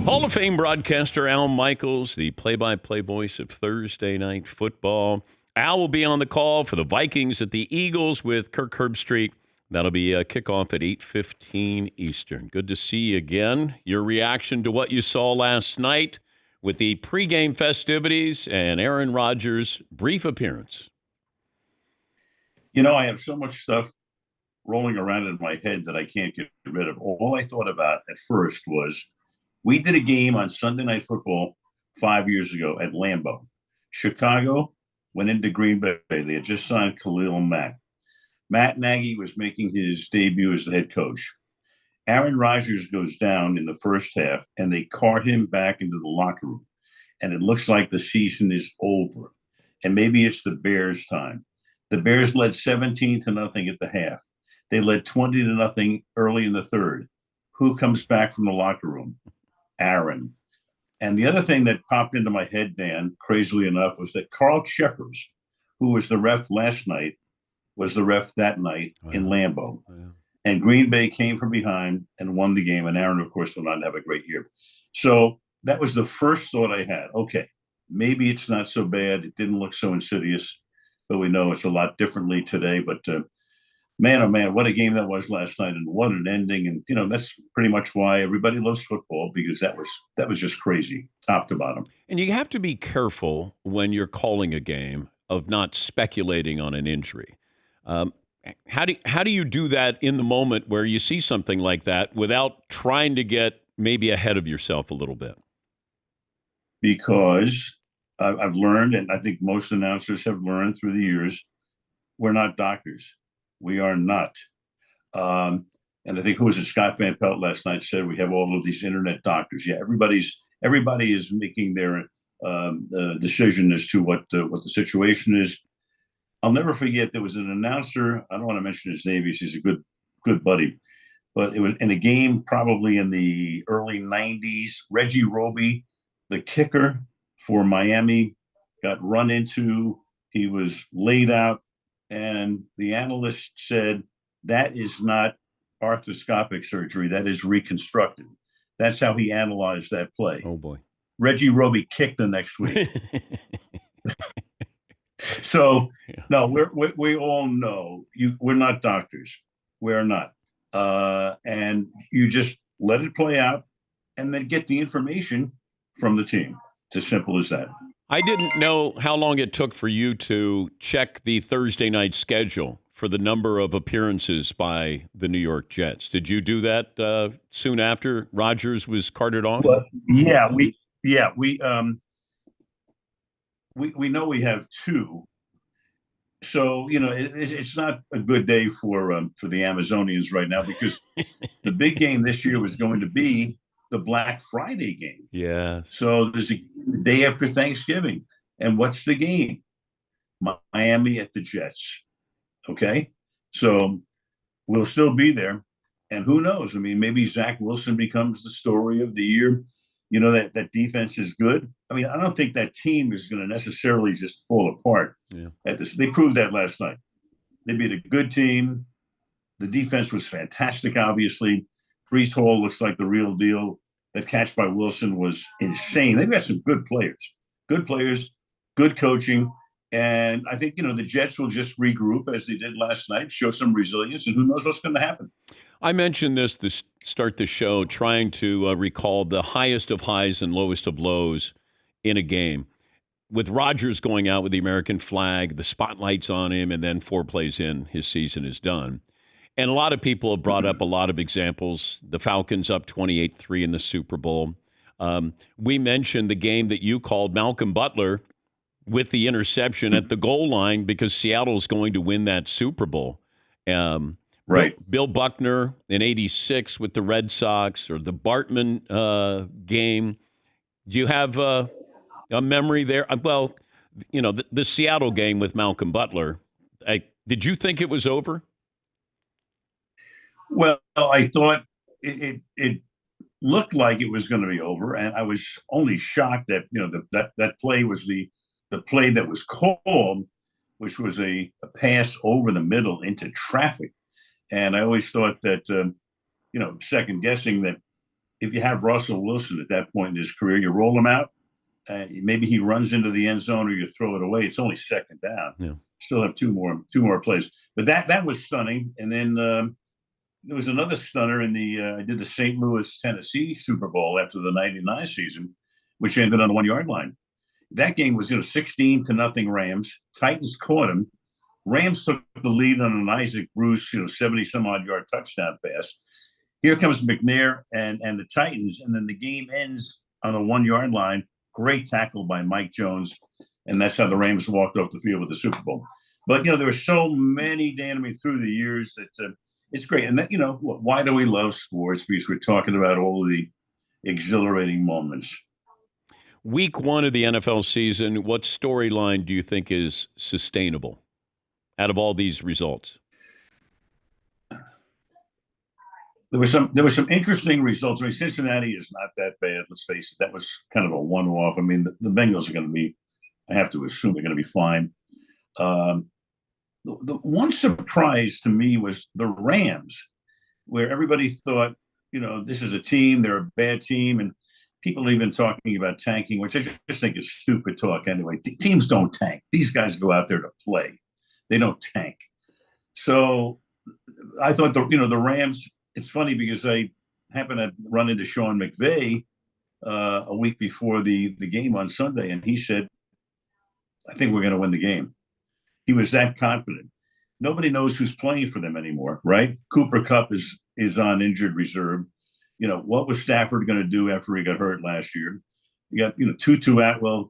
Hall of Fame broadcaster Al Michaels, the play-by-play voice of Thursday Night Football. Al will be on the call for the Vikings at the Eagles with Kirk Herbstreit. That'll be a kickoff at 8:15 Eastern. Good to see you again. Your reaction to what you saw last night with the pregame festivities and Aaron Rodgers' brief appearance. You know, I have so much stuff rolling around in my head that I can't get rid of. All I thought about at first was we did a game on Sunday Night Football 5 years ago at Lambeau. Chicago went into Green Bay. They had just signed Khalil Mack. Matt Nagy was making his debut as the head coach. Aaron Rodgers goes down in the first half, and they cart him back into the locker room. And it looks like the season is over. And maybe it's the Bears' time. The Bears led 17-0 at the half. They led 20-0 early in the third. Who comes back from the locker room? Aaron. And the other thing that popped into my head, Dan, crazily enough, was that Carl Cheffers, who was the ref last night, was the ref that night in Lambeau. And Green Bay came from behind and won the game. And Aaron, of course, went on to have a great year. So that was the first thought I had. Okay, maybe it's not so bad. It didn't look so insidious, but we know it's a lot differently today. But man, oh man, what a game that was last night, and what an ending. And you know, that's pretty much why everybody loves football, because that was just crazy, top to bottom. And you have to be careful when you're calling a game of not speculating on an injury. How do you do that in the moment where you see something like that without trying to get maybe ahead of yourself a little bit? Because I've learned, and I think most announcers have learned through the years, we're not doctors. We are not. And I think, who was it? Scott Van Pelt last night said we have all of these internet doctors. Yeah, everybody is making their decision as to what the situation is. I'll never forget, there was an announcer. I don't want to mention his name because he's a good buddy, but it was in a game probably in the early '90s. Reggie Roby, the kicker for Miami, got run into. He was laid out. And the analyst said, that is not arthroscopic surgery. That is reconstructive. That's how he analyzed that play. Oh, boy. Reggie Roby kicked the next week. So, no, we all know we're not doctors. We're not. And you just let it play out and then get the information from the team. It's as simple as that. I didn't know how long it took for you to check the Thursday night schedule for the number of appearances by the New York Jets. Did you do that soon after Rodgers was carted off? Well, we know we have two. So, you know, it's not a good day for the Amazonians right now, because the big game this year was going to be the Black Friday game. Yes. So there's a day after Thanksgiving. And what's the game? Miami at the Jets. Okay. So we'll still be there. And who knows? I mean, maybe Zach Wilson becomes the story of the year. You know, that defense is good. I mean, I don't think that team is going to necessarily just fall apart. Yeah. They proved that last night. They beat a good team. The defense was fantastic, obviously. Breece Hall looks like the real deal. That catch by Wilson was insane. They've got some good players, good coaching. And I think, you know, the Jets will just regroup as they did last night, show some resilience, and who knows what's going to happen. I mentioned this to start the show, trying to recall the highest of highs and lowest of lows in a game. With Rodgers going out with the American flag, the spotlight's on him, and then 4 plays in, his season is done. And a lot of people have brought up a lot of examples. The Falcons up 28-3 in the Super Bowl. We mentioned the game that you called, Malcolm Butler with the interception at the goal line, because Seattle's going to win that Super Bowl. Right. Bill Buckner in '86 with the Red Sox, or the Bartman game. Do you have a memory there? Well, you know, the Seattle game with Malcolm Butler. Did you think it was over? Well, I thought it looked like it was going to be over, and I was only shocked that, you know, that play was the play that was called, which was a pass over the middle into traffic. And I always thought that, you know, second guessing that if you have Russell Wilson at that point in his career, you roll him out. Maybe he runs into the end zone, or you throw it away. It's only second down. Yeah. Still have two more plays, but that was stunning. And then there was another stunner in the I did the St. Louis Tennessee Super Bowl after the '99 season, which ended on the 1 yard line. That game was 16-0 Rams. Titans caught him. Rams took the lead on an Isaac Bruce 70 some odd yard touchdown pass. Here comes McNair and the Titans, and then the game ends on the 1 yard line. Great tackle by Mike Jones, and that's how the Rams walked off the field with the Super Bowl. But there were so many, Dan, through the years that it's great. And that why do we love sports? Because we're talking about all of the exhilarating moments. Week 1 of the NFL season, what storyline do you think is sustainable out of all these results? There were some interesting results. Cincinnati is not that bad. Let's face it. That was kind of a one-off. The Bengals are going to be, I have to assume they're going to be fine. The one surprise to me was the Rams, where everybody thought, this is a team, they're a bad team. And people are even talking about tanking, which I just think is stupid talk anyway. Teams don't tank. These guys go out there to play. They don't tank. So I thought the Rams, it's funny because I happened to run into Sean McVay a week before the game on Sunday, and he said, I think we're going to win the game. He was that confident. Nobody knows who's playing for them anymore, right? Cooper Kupp is on injured reserve. What was Stafford going to do after he got hurt last year? You got, Tutu Atwell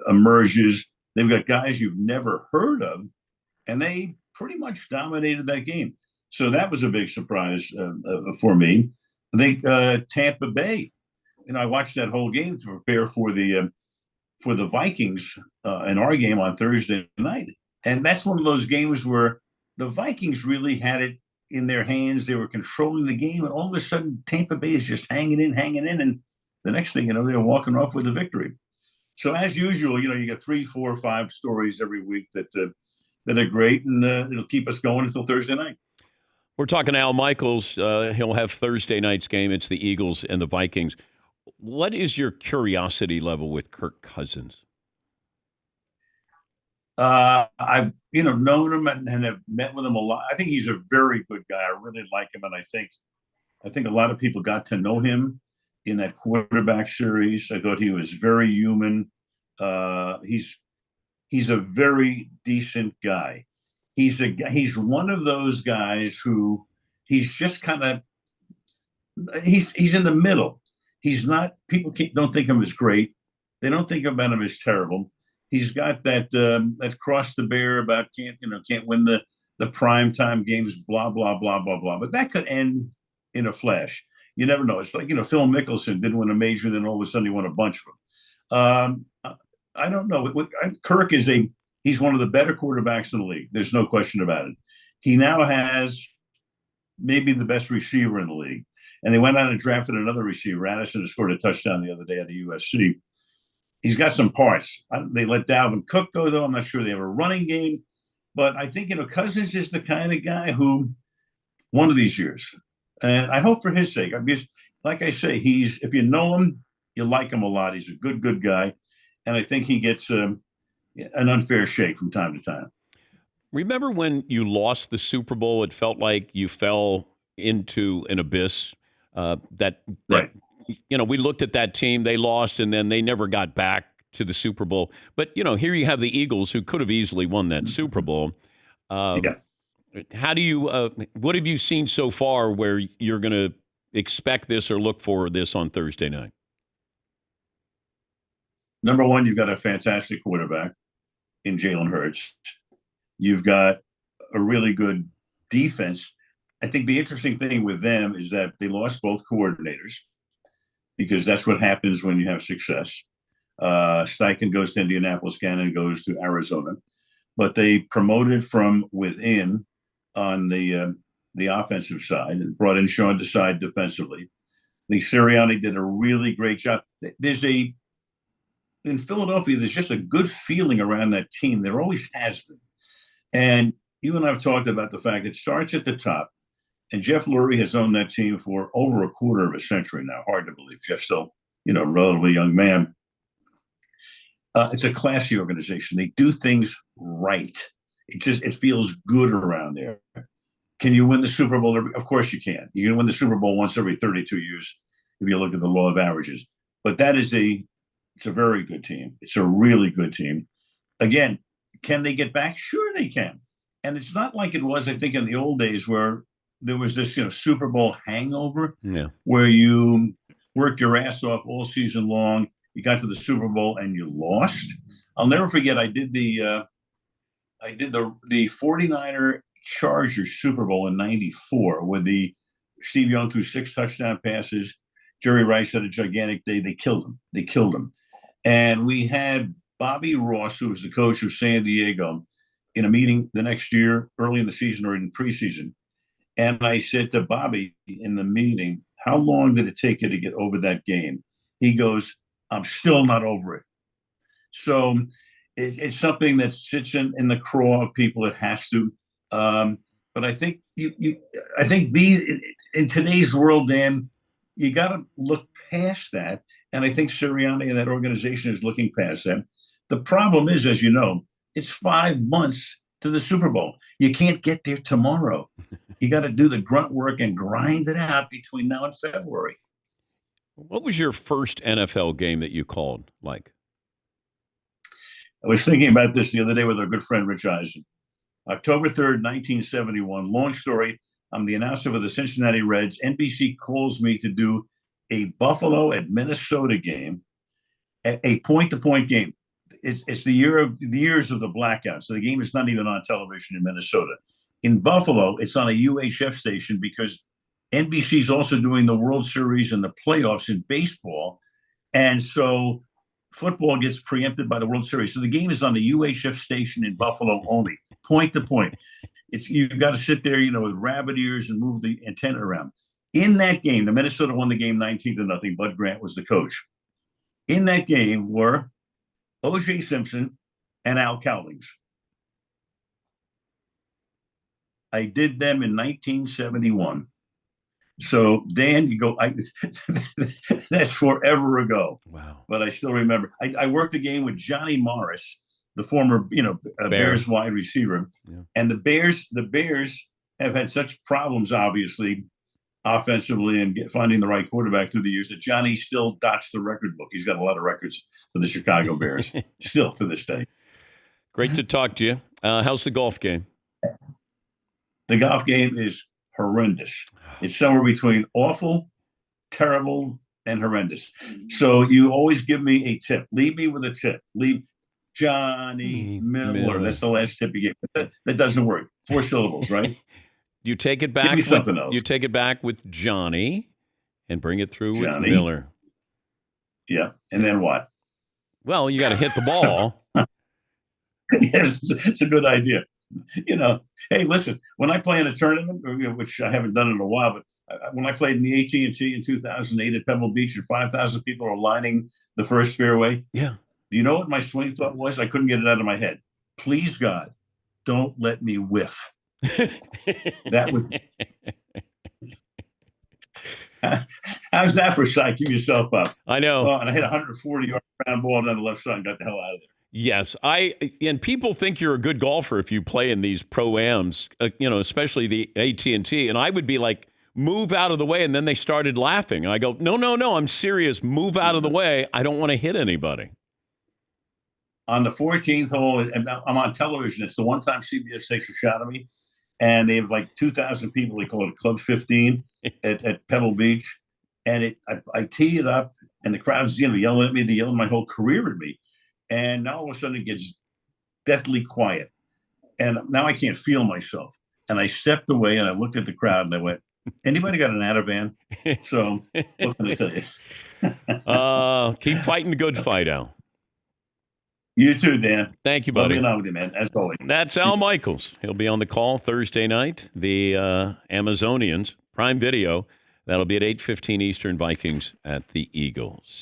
emerges. They've got guys you've never heard of, and they pretty much dominated that game. So that was a big surprise for me. I think Tampa Bay. I watched that whole game to prepare for the Vikings in our game on Thursday night, and that's one of those games where the Vikings really had it in their hands. They were controlling the game, and all of a sudden, Tampa Bay is just hanging in, and the next thing they're walking off with a victory. So as usual, you got 3, 4, 5 stories every week that are great, and it'll keep us going until Thursday night. We're talking to Al Michaels. He'll have Thursday night's game. It's the Eagles and the Vikings. What is your curiosity level with Kirk Cousins? I've known him and have met with him a lot. I think he's a very good guy. I really like him, and I think a lot of people got to know him in that quarterback series. I thought he was very human. He's a very decent guy. He's one of those guys who he's just kind of he's in the middle. He's not. People don't think of him as great. They don't think about him as terrible. He's got that cross the bear about can't win the primetime games, blah blah blah blah blah. But that could end in a flash. You never know. It's like Phil Mickelson didn't win a major, then all of a sudden he won a bunch of them. I don't know. Kirk he's one of the better quarterbacks in the league. There's no question about it. He now has maybe the best receiver in the league. And they went out and drafted another receiver. Addison has scored a touchdown the other day at the USC. He's got some parts. They let Dalvin Cook go, though. I'm not sure they have a running game. But I think, Cousins is the kind of guy who, one of these years, and I hope for his sake, because, like I say, if you know him, you like him a lot. He's a good guy. And I think he gets an unfair shake from time to time. Remember when you lost the Super Bowl? It felt like you fell into an abyss. Right. We looked at that team. They lost, and then they never got back to the Super Bowl. But here you have the Eagles, who could have easily won that Super Bowl. Yeah. How do you? What have you seen so far where you're going to expect this or look for this on Thursday night? Number one, you've got a fantastic quarterback in Jalen Hurts. You've got a really good defense. I think the interesting thing with them is that they lost both coordinators, because that's what happens when you have success. Steichen goes to Indianapolis, Gannon goes to Arizona. But they promoted from within on the offensive side and brought in Sean Desai defensively. I think Sirianni did a really great job. In Philadelphia, there's just a good feeling around that team. There always has been. And you and I have talked about the fact it starts at the top. And Jeff Lurie has owned that team for over a quarter of a century now. Hard to believe. Jeff's still, a relatively young man. It's a classy organization. They do things right. It feels good around there. Can you win the Super Bowl? Of course you can. You can win the Super Bowl once every 32 years if you look at the law of averages. But it's a very good team. It's a really good team. Again, can they get back? Sure they can. And it's not like it was, I think, in the old days where there was this, Super Bowl hangover, where you worked your ass off all season long. You got to the Super Bowl and you lost. I'll never forget. I did the 49er Chargers Super Bowl in '94 with Steve Young threw 6 touchdown passes. Jerry Rice had a gigantic day. They killed him. And we had Bobby Ross, who was the coach of San Diego, in a meeting the next year, early in the season or in preseason. And I said to Bobby in the meeting, how long did it take you to get over that game? He goes, I'm still not over it. So it's something that sits in the craw of people. It has to. But I think in today's world, Dan, you got to look past that. And I think Sirianni and that organization is looking past that. The problem is, as you know, it's 5 months to the Super Bowl. You can't get there tomorrow. You got to do the grunt work and grind it out between now and February. What was your first NFL game that you called like? I was thinking about this the other day with our good friend Rich Eisen. October 3rd, 1971. Long story. I'm the announcer for the Cincinnati Reds. NBC calls me to do a Buffalo at Minnesota game, a point-to-point game. It's the years of the blackout, so the game is not even on television in Minnesota. In Buffalo, it's on a UHF station because NBC is also doing the World Series and the playoffs in baseball, and so football gets preempted by the World Series. So the game is on the UHF station in Buffalo only, point to point. You've got to sit there, with rabbit ears and move the antenna around. In that game, the Minnesota won the game 19-0. Bud Grant was the coach. In that game were O.J. Simpson and Al Cowlings. I did them in 1971. So, Dan, you go, that's forever ago. Wow. But I still remember. I worked a game with Johnny Morris, the former, Bears wide receiver. Yeah. And the Bears have had such problems, obviously, offensively and finding the right quarterback through the years that Johnny still dots the record book. He's got a lot of records for the Chicago Bears, still to this day. Great to talk to you. How's the golf game? The golf game is horrendous. It's somewhere between awful, terrible, and horrendous. So you always give me a tip. Leave me with a tip. Leave Johnny Miller. That's the last tip you get. That doesn't work. 4 syllables, right? You take it back. Give me something else. You take it back with Johnny and bring it through with Miller. Yeah. And then what? Well, you got to hit the ball. Yes, it's a good idea. Hey, listen, when I play in a tournament, which I haven't done in a while, but when I played in the AT&T in 2008 at Pebble Beach and 5,000 people are lining the first fairway. Yeah. Do you know what my swing thought was? I couldn't get it out of my head. Please, God, don't let me whiff. That was. How's that for sight? Keep yourself up. I know. Well, and I hit a 140-yard round ball down the left side and got the hell out of there. Yes, and people think you're a good golfer if you play in these pro-ams, especially the AT&T. And I would be like, move out of the way. And then they started laughing. And I go, no, I'm serious. Move out of the way. I don't want to hit anybody. On the 14th hole, and I'm on television. It's the one time CBS takes a shot at me. And they have like 2,000 people. They call it Club 15 at Pebble Beach. And I tee it up, and the crowd's yelling at me. They're yelling my whole career at me. And now all of a sudden it gets deathly quiet. And now I can't feel myself. And I stepped away and I looked at the crowd and I went, anybody got an Ativan? So what can I tell you? Keep fighting the good fight, Al. You too, Dan. Thank you, buddy. Love being on with you, man, as always. That's Al Michaels. He'll be on the call Thursday night. The Amazonians, Prime Video. That'll be at 8:15 Eastern, Vikings at the Eagles.